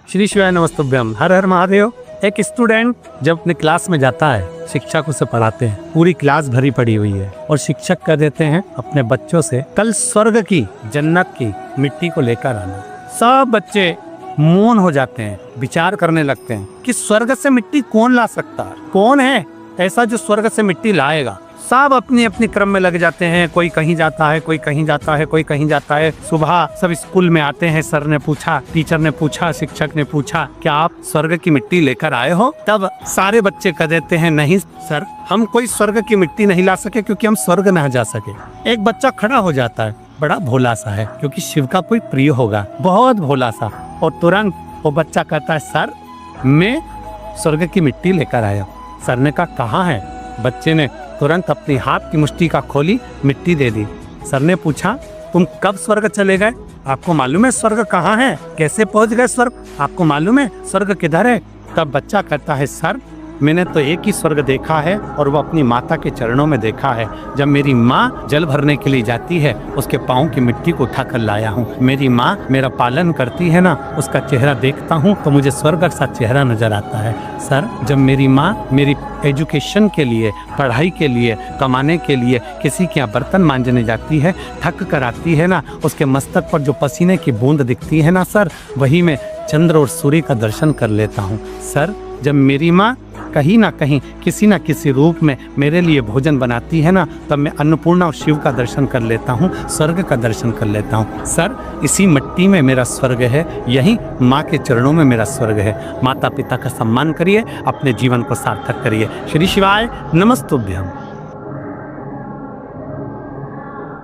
श्री शिवाय नमस्तुभ्यम। हर हर महादेव। एक स्टूडेंट जब अपने क्लास में जाता है, शिक्षक उसे पढ़ाते हैं, पूरी क्लास भरी पड़ी हुई है और शिक्षक कह देते हैं अपने बच्चों से कल स्वर्ग की, जन्नत की मिट्टी को लेकर आना। सब बच्चे मौन हो जाते हैं, विचार करने लगते हैं कि स्वर्ग से मिट्टी कौन ला सकता है, कौन है ऐसा जो स्वर्ग से मिट्टी लाएगा। सब अपनी अपनी क्रम में लग जाते हैं, कोई कहीं जाता है, कोई कहीं जाता है, कोई कहीं जाता है। सुबह सब स्कूल में आते हैं, सर ने पूछा, टीचर ने पूछा, शिक्षक ने पूछा, क्या आप स्वर्ग की मिट्टी लेकर आए हो? तब सारे बच्चे कह देते हैं, नहीं सर, हम कोई स्वर्ग की मिट्टी नहीं ला सके क्योंकि हम स्वर्ग न जा सके। एक बच्चा खड़ा हो जाता है, बड़ा भोला सा है क्योंकि शिव का कोई प्रिय होगा, बहुत भोला सा, और तुरंत वो बच्चा कहता है, सर मैं स्वर्ग की मिट्टी लेकर आया। सर ने कहा, कहाँ है? बच्चे ने तुरंत अपनी हाथ की मुट्ठी का खोली, मिट्टी दे दी। सर ने पूछा, तुम कब स्वर्ग चले गए? आपको मालूम है स्वर्ग कहाँ है? कैसे पहुंच गए स्वर्ग? आपको मालूम है स्वर्ग किधर है? तब बच्चा कहता है, सर मैंने तो एक ही स्वर्ग देखा है और वो अपनी माता के चरणों में देखा है। जब मेरी माँ जल भरने के लिए जाती है, उसके पाँव की मिट्टी को उठा कर लाया हूँ। मेरी माँ मेरा पालन करती है ना, उसका चेहरा देखता हूँ तो मुझे स्वर्ग सा चेहरा नजर आता है। सर जब मेरी माँ मेरी एजुकेशन के लिए, पढ़ाई के लिए, कमाने के लिए किसी के यहाँ बर्तन मांजने जाती है, थक कर आती है ना, उसके मस्तक पर जो पसीने की बूंद दिखती है ना सर, वही मैं चंद्र और सूर्य का दर्शन कर लेता हूँ। सर जब मेरी माँ कहीं ना कहीं किसी न किसी रूप में मेरे लिए भोजन बनाती है ना, तब मैं अन्नपूर्णा और शिव का दर्शन कर लेता हूँ, स्वर्ग का दर्शन कर लेता हूँ। सर इसी मिट्टी में मेरा स्वर्ग है, यही माँ के चरणों में मेरा स्वर्ग है। माता पिता का सम्मान करिए, अपने जीवन को सार्थक करिए। श्री शिवाय नमस्तुभ्यम।